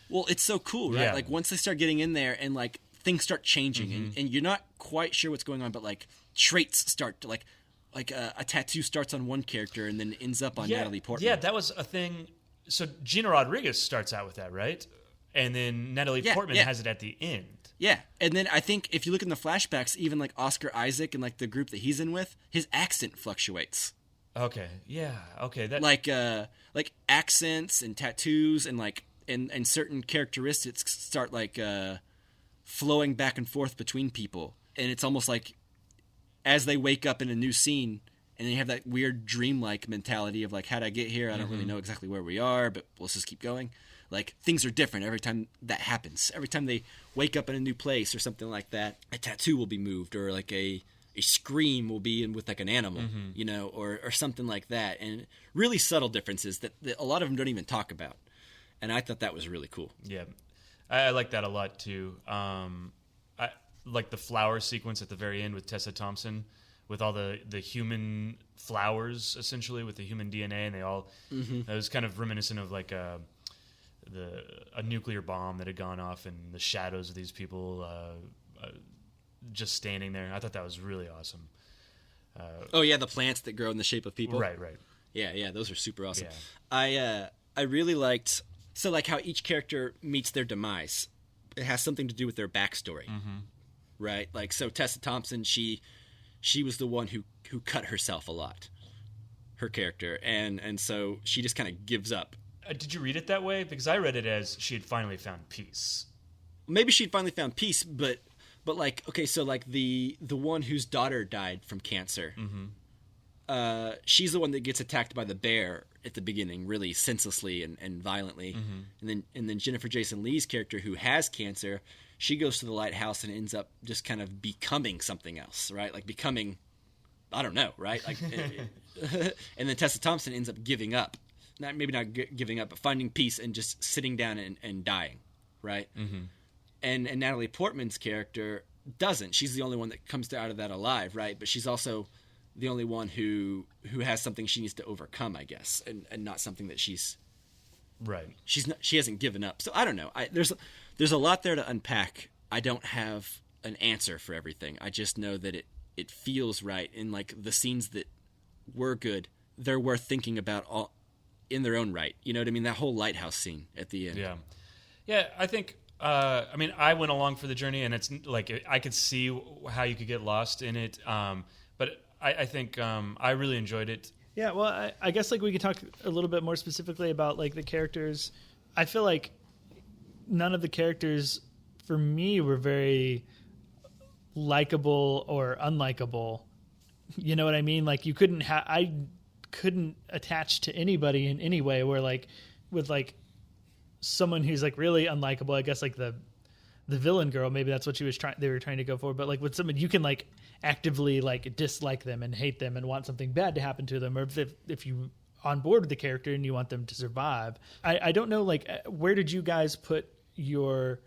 Well, it's so cool, right? Yeah. Like once they start getting in there and like things start changing and you're not quite sure what's going on, but like traits start to like a tattoo starts on one character and then ends up on Natalie Portman. Yeah, that was a thing. So Gina Rodriguez starts out with that, right? And then Natalie Portman has it at the end. Yeah, and then I think if you look in the flashbacks, even like Oscar Isaac and like the group that he's in with, his accent fluctuates. Okay. Yeah. Okay. That like accents and tattoos and like and certain characteristics start like flowing back and forth between people, and it's almost like as they wake up in a new scene and they have that weird dreamlike mentality of like, how'd I get here? I don't really know exactly where we are, but let's just keep going. Like things are different every time that happens. Every time they wake up in a new place or something like that, a tattoo will be moved, or like a scream will be in with like an animal, you know, or something like that. And really subtle differences that a lot of them don't even talk about. And I thought that was really cool. Yeah, I like that a lot too. I like the flower sequence at the very end with Tessa Thompson, with all the human flowers, essentially, with the human DNA, and they all. It was kind of reminiscent of like a nuclear bomb that had gone off, and the shadows of these people just standing there. I thought that was really awesome. The plants that grow in the shape of people. Right. Yeah, those are super awesome. Yeah. I really liked like how each character meets their demise. It has something to do with their backstory, right? Like so, Tessa Thompson, she was the one who cut herself a lot, her character, and so she just kind of gives up. Did you read it that way? Because I read it as she had finally found peace. Maybe she'd finally found peace, but like, okay, so like the one whose daughter died from cancer, she's the one that gets attacked by the bear at the beginning, really senselessly and violently, and then Jennifer Jason Leigh's character, who has cancer, she goes to the lighthouse and ends up just kind of becoming something else, right? Like becoming, I don't know, right? Like, and then Tessa Thompson ends up giving up. Maybe not giving up, but finding peace and just sitting down and dying, right? And Natalie Portman's character doesn't. She's the only one that comes out of that alive, right? But she's also the only one who has something she needs to overcome, I guess, and not something that she's right. She hasn't given up. So I don't know. There's a lot there to unpack. I don't have an answer for everything. I just know that it feels right, in like the scenes that were good, they're worth thinking about in their own right. You know what I mean? That whole lighthouse scene at the end. Yeah. I think. I mean, I went along for the journey, and it's like I could see how you could get lost in it. But I think I really enjoyed it. Yeah, well, I guess like we could talk a little bit more specifically about like the characters. I feel like none of the characters for me were very likable or unlikable. You know what I mean? Like you couldn't I couldn't attach to anybody in any way where like with like someone who's like really unlikable, I guess like the villain girl, maybe that's what they were trying to go for, but like with someone you can like actively like dislike them and hate them and want something bad to happen to them, or if you on board with the character and you want them to survive. I don't know, like where did you guys put your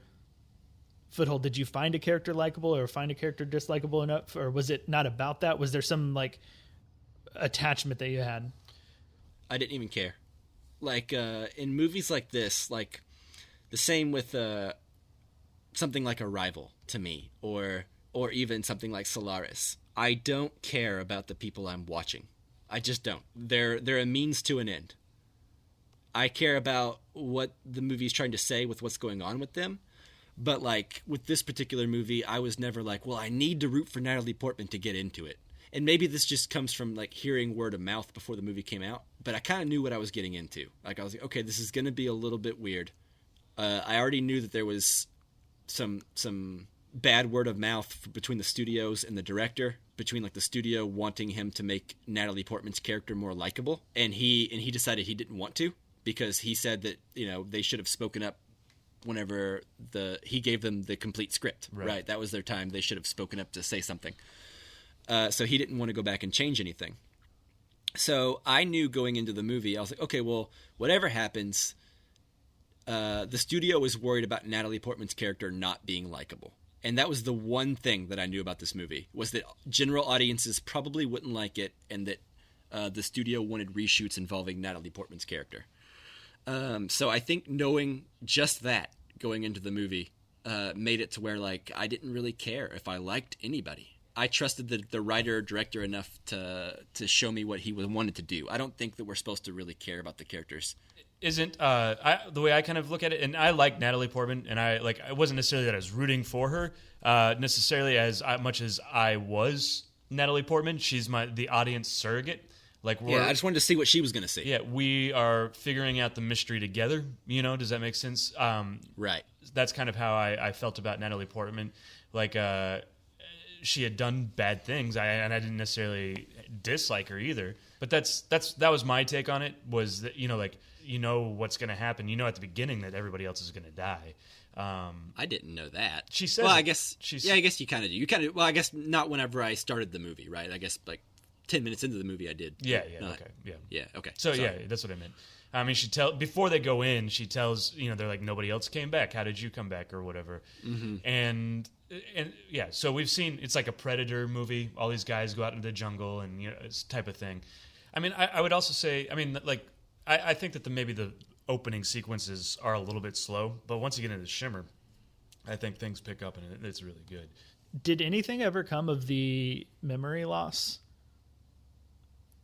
foothold? Did you find a character likable or find a character dislikable enough, or was it not about that? Was there some like attachment that you had? I didn't even care. Like in movies like this, like the same with something like Arrival to me, or even something like Solaris. I don't care about the people I'm watching. I just don't. They're a means to an end. I care about what the movie's trying to say with what's going on with them. But like with this particular movie, I was never like, well, I need to root for Natalie Portman to get into it. And maybe this just comes from like hearing word of mouth before the movie came out, but I kind of knew what I was getting into. Like I was like, okay, this is going to be a little bit weird. I already knew that there was some bad word of mouth between the studios and the director, between like the studio wanting him to make Natalie Portman's character more likable, and he decided he didn't want to, because he said that, you know, they should have spoken up whenever he gave them the complete script. Right? That was their time. They should have spoken up to say something. So he didn't want to go back and change anything. So I knew going into the movie, I was like, okay, well, whatever happens, the studio was worried about Natalie Portman's character not being likable. And that was the one thing that I knew about this movie, was that general audiences probably wouldn't like it, and that the studio wanted reshoots involving Natalie Portman's character. So I think knowing just that going into the movie made it to where like I didn't really care if I liked anybody. I trusted the writer or director enough to show me what he wanted to do. I don't think that we're supposed to really care about the characters. Isn't the way I kind of look at it, and I like Natalie Portman, and it wasn't necessarily that I was rooting for her necessarily as much as I was Natalie Portman. She's the audience surrogate. Like I just wanted to see what she was going to see. Yeah, we are figuring out the mystery together. You know, does that make sense? Right. That's kind of how I felt about Natalie Portman. Like, she had done bad things, and I didn't necessarily dislike her either. But that was my take on it. Was that, you know, like, you know what's going to happen. You know at the beginning that everybody else is going to die. I didn't know that. She said. Well, I guess. I guess you kind of do. Well, I guess not whenever I started the movie, right? I guess like 10 minutes into the movie, I did. Yeah. Okay. Yeah. Okay. So sorry. Yeah, that's what I meant. I mean, before they go in, she tells, you know, they're like, nobody else came back. How did you come back or whatever? Mm-hmm. And yeah, so we've seen, it's like a Predator movie. All these guys go out into the jungle and, you know, it's type of thing. I mean, I would also say, I mean, like, I think that maybe the opening sequences are a little bit slow, but once you get into Shimmer, I think things pick up and it's really good. Did anything ever come of the memory loss?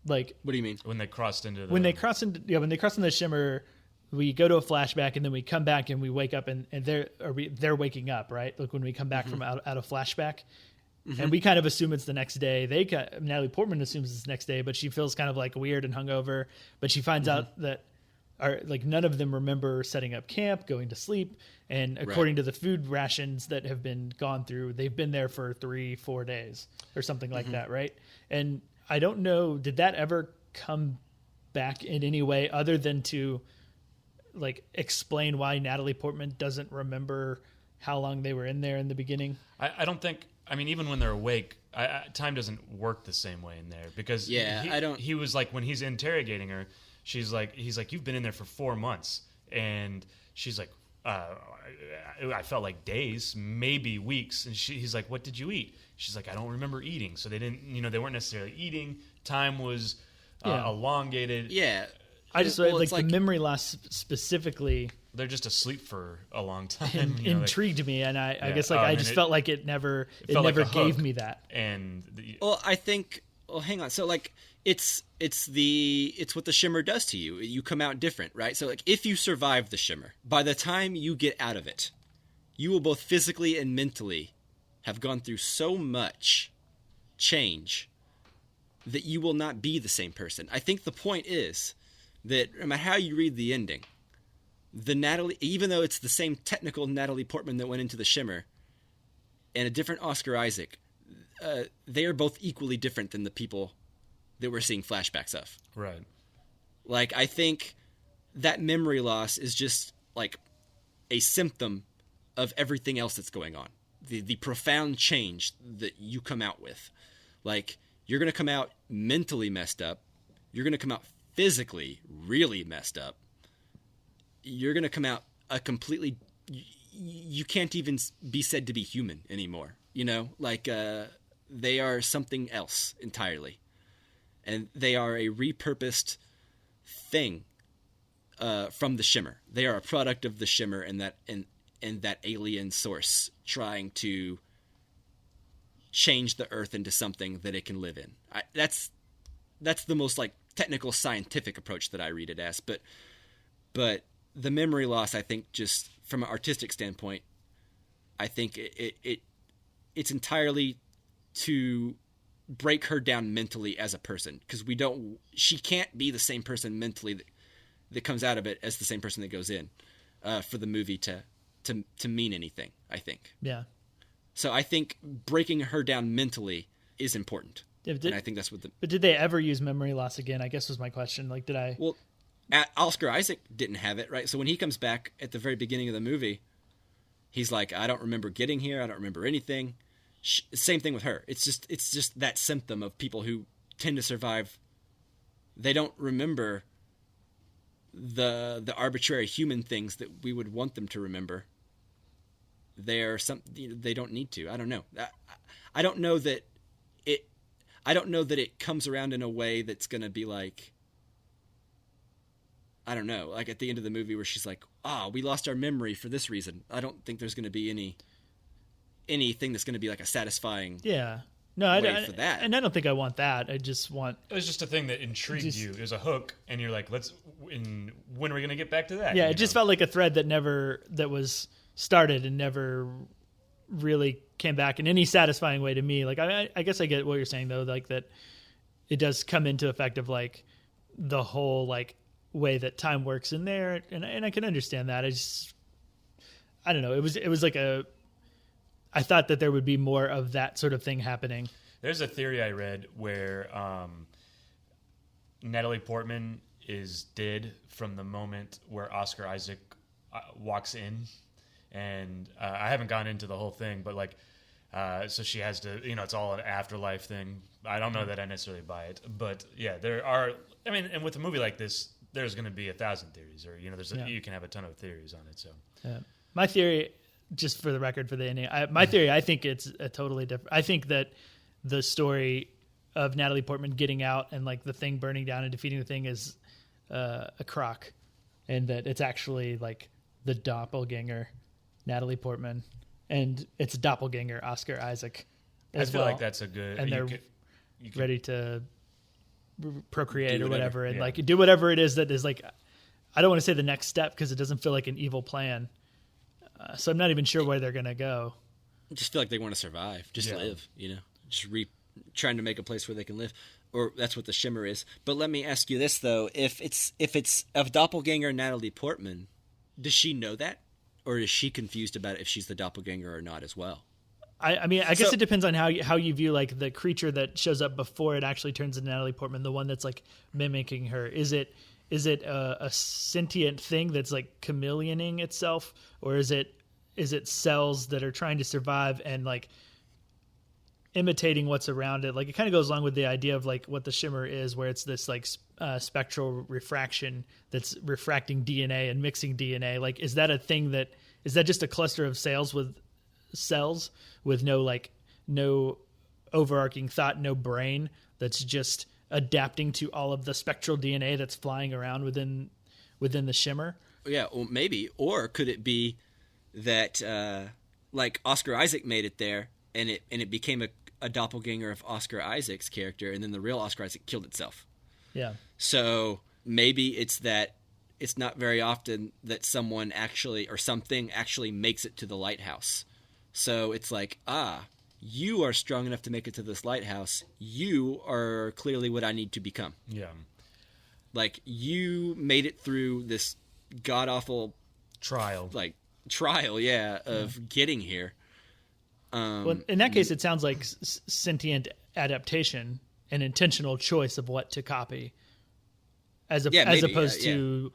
Like, what do you mean? When they crossed into when they cross into the Shimmer, we go to a flashback and then we come back and we wake up and they're waking up, right? Like when we come back from out of flashback, and we kind of assume it's the next day. Natalie Portman assumes it's the next day, but she feels kind of like weird and hungover. But she finds out that none of them remember setting up camp, going to sleep, and according to the food rations that have been gone through, they've been there for 3-4 days or something like that, right? And I don't know, did that ever come back in any way other than to like explain why Natalie Portman doesn't remember how long they were in there in the beginning? I don't think, I mean, even when they're awake, time doesn't work the same way in there because he was like, when he's interrogating her, he's like, you've been in there for 4 months. And she's like, I felt like days, maybe weeks. And he's like, what did you eat? She's like, I don't remember eating. So they didn't, you know, they weren't necessarily eating. Time was elongated. Yeah. I just like the memory loss specifically. They're just asleep for a long time. Intrigued me, and I guess like I just felt like it never gave me that. And well, I think Well, hang on. So like it's what the shimmer does to you. You come out different, right? So like if you survive the shimmer, by the time you get out of it, you will both physically and mentally have gone through so much change that you will not be the same person. I think the point is that no matter how you read the ending, the Natalie, even though it's the same technical Natalie Portman that went into the shimmer and a different Oscar Isaac, they are both equally different than the people that we're seeing flashbacks of. Right. Like, I think that memory loss is just like a symptom of everything else that's going on. The profound change that you come out with. Like, you're going to come out mentally messed up. You're going to come out physically really messed up. You're going to come out a completely... You can't even be said to be human anymore. You know? Like, they are something else entirely. And they are a repurposed thing from the shimmer. They are a product of the shimmer and that alien source trying to change the earth into something that it can live in. That's the most like technical scientific approach that I read it as. But the memory loss, I think, just from an artistic standpoint, I think it's entirely to break her down mentally as a person, because she can't be the same person mentally that comes out of it as the same person that goes in for the movie to mean anything, I think. Yeah. So I think breaking her down mentally is important. And I think that's what But did they ever use memory loss again? I guess was my question. Like, did I... Well, Oscar Isaac didn't have it, right? So when he comes back at the very beginning of the movie, he's like, I don't remember getting here. I don't remember anything. Same thing with her. It's just that symptom of people who tend to survive. They don't remember the arbitrary human things that we would want them to remember. They don't need to. I don't know. I don't know that it comes around in a way that's going to be like, I don't know, like at the end of the movie where she's like, we lost our memory for this reason. I don't think there's going to be anything that's going to be like a satisfying way for that. And I don't think I want that. I just want... It was just a thing that intrigued you. There's a hook, and you're like, when are we going to get back to that? Yeah, it just felt like a thread that was started and never really came back in any satisfying way to me. Like, I guess I get what you're saying, though, like that it does come into effect of like the whole like way that time works in there, and I can understand that. I don't know. It was like I thought that there would be more of that sort of thing happening. There's a theory I read where Natalie Portman is dead from the moment where Oscar Isaac walks in, and I haven't gone into the whole thing, but like, so she has to, it's all an afterlife thing. I don't know that I necessarily buy it, but yeah, there are. I mean, and with a movie like this, there's going to be 1,000 theories, or you can have a ton of theories on it. So, my theory, just for the record, for the ending, my theory, I think it's a totally different. I think that the story of Natalie Portman getting out and like the thing burning down and defeating the thing is a crock, and that it's actually like the doppelganger Natalie Portman, and it's doppelganger Oscar Isaac. I feel like that's a good. And they're ready to procreate or whatever, and yeah. like do whatever it is that is like. I don't want to say the next step because it doesn't feel like an evil plan. So I'm not even sure where they're going to go. I just feel like they want to survive, live, just trying to make a place where they can live, or that's what the shimmer is. But let me ask you this though: if it's of doppelganger Natalie Portman, does she know that, or is she confused about if she's the doppelganger or not as well? I mean, I guess it depends on how you view like the creature that shows up before it actually turns into Natalie Portman, the one that's like mimicking her. Is it a sentient thing that's like chameleoning itself, or is it cells that are trying to survive and like imitating what's around it? Like it kind of goes along with the idea of like what the shimmer is, where it's this like spectral refraction that's refracting DNA and mixing DNA. Like, is that a thing is that just a cluster of cells with no overarching thought, no brain, that's just adapting to all of the spectral DNA that's flying around within the shimmer? Yeah, well, maybe. Or could it be that like Oscar Isaac made it there, and it became a doppelganger of Oscar Isaac's character, and then the real Oscar Isaac killed itself. Yeah. So maybe it's that it's not very often that someone actually or something actually makes it to the lighthouse. So it's like, you are strong enough to make it to this lighthouse. You are clearly what I need to become. Yeah. Like, you made it through this god-awful trial, of getting here. Well, in that case, it sounds like sentient adaptation, an intentional choice of what to copy, as opposed to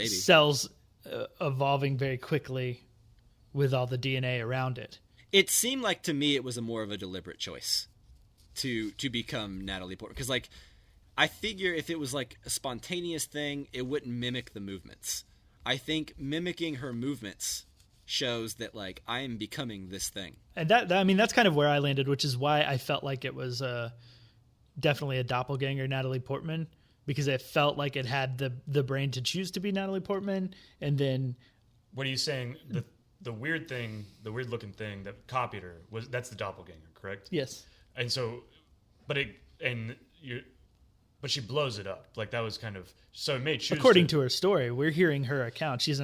cells evolving very quickly with all the DNA around it. It seemed like to me it was more of a deliberate choice to become Natalie Portman, because like I figure if it was like a spontaneous thing, it wouldn't mimic the movements. I think mimicking her movements shows that like I am becoming this thing. And that I mean that's kind of where I landed, which is why I felt like it was definitely a doppelganger Natalie Portman, because it felt like it had the brain to choose to be Natalie Portman. And then what are you saying? The weird thing, the weird looking thing that copied her that's the doppelganger, correct? Yes. And so, but she blows it up. Like that was kind of so it made choose according to her story. We're hearing her account. She's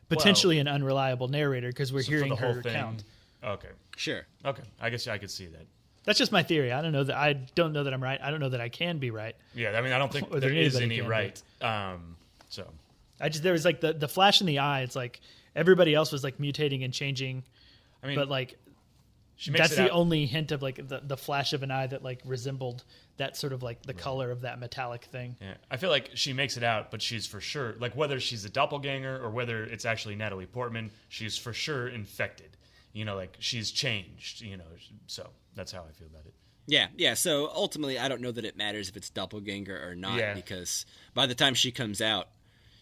potentially an unreliable narrator because we're hearing her account. Okay, sure. Okay, I guess I could see that. That's just my theory. I don't know that I'm right. I don't know that I can be right. Yeah, I mean, I don't think there is any right. So there was like the flash in the eye. It's like everybody else was like mutating and changing. I mean, but like that's the only hint of like the flash of an eye that like resembled that sort of like the color of that metallic thing. Yeah, I feel like she makes it out, but she's for sure like whether she's a doppelganger or whether it's actually Natalie Portman, she's for sure infected. You know, like she's changed. You know, so that's how I feel about it. Yeah. So ultimately, I don't know that it matters if it's doppelganger or not, because by the time she comes out,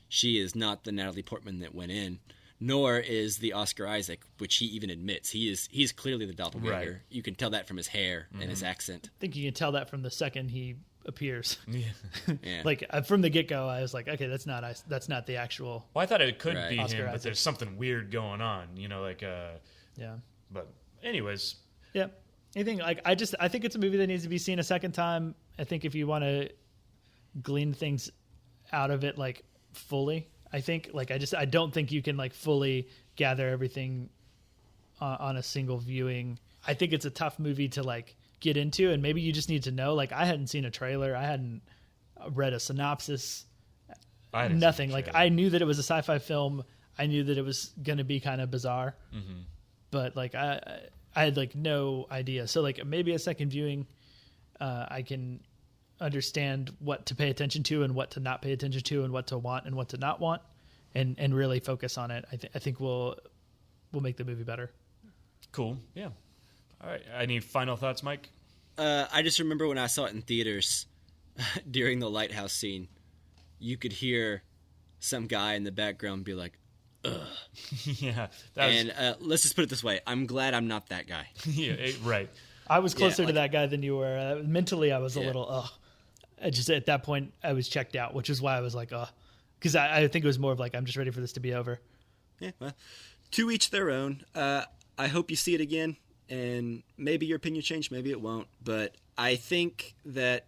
she is not the Natalie Portman that went in, nor is the Oscar Isaac, which he even admits he's clearly the doppelganger. Right. You can tell that from his hair and his accent. I think you can tell that from the second he appears. Yeah. Like from the get go, I was like, okay, that's not the actual. Well, I thought it could be Oscar him, Isaac. but there's something weird going on. You know, like yeah. But anyways, yeah. Anything like I think it's a movie that needs to be seen a second time. I think if you want to glean things out of it like fully, I think like I don't think you can like fully gather everything on a single viewing. I think it's a tough movie to like get into, and maybe you just need to know. Like I hadn't seen a trailer, I hadn't read a synopsis, nothing. Like I knew that it was a sci-fi film. I knew that it was going to be kind of bizarre, but like I had like no idea. So like maybe a second viewing, I can understand what to pay attention to and what to not pay attention to and what to want and what to not want, and really focus on it. I think we'll make the movie better. Cool. Yeah. All right. Any final thoughts, Mike? I just remember when I saw it in theaters during the lighthouse scene, you could hear some guy in the background be like, ugh. Yeah. Let's just put it this way. I'm glad I'm not that guy. Yeah, right. I was closer to that guy than you were. Mentally, I was a little, I just at that point, I was checked out, which is why I was like, because I think it was more of like, I'm just ready for this to be over. Yeah, well, to each their own. I hope you see it again, and maybe your opinion changed, maybe it won't. But I think that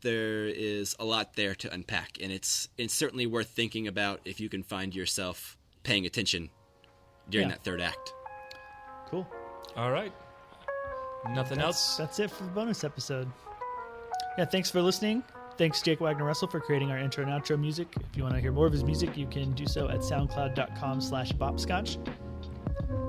there is a lot there to unpack, and it's certainly worth thinking about if you can find yourself paying attention during that third act. Cool. All right. Nothing else? That's it for the bonus episode. Yeah, thanks for listening. Thanks, Jake Wagner-Russell, for creating our intro and outro music. If you want to hear more of his music, you can do so at soundcloud.com/bopscotch.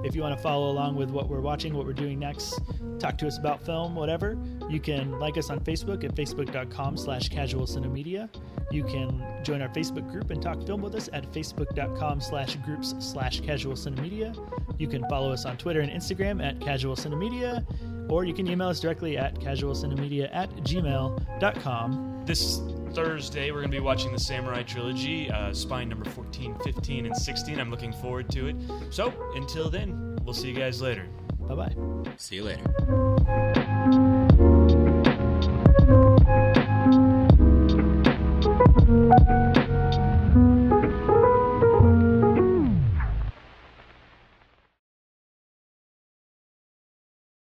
If you want to follow along with what we're watching, what we're doing next, talk to us about film, whatever, you can like us on Facebook at facebook.com/casualcinemedia. You can join our Facebook group and talk film with us at facebook.com/groups/casualcinemedia. You can follow us on Twitter and Instagram at casualcinemedia, or you can email us directly at casualcinemedia@gmail.com. This Thursday, we're going to be watching the Samurai Trilogy, Spine number 14, 15, and 16. I'm looking forward to it. So, until then, we'll see you guys later. Bye-bye. See you later.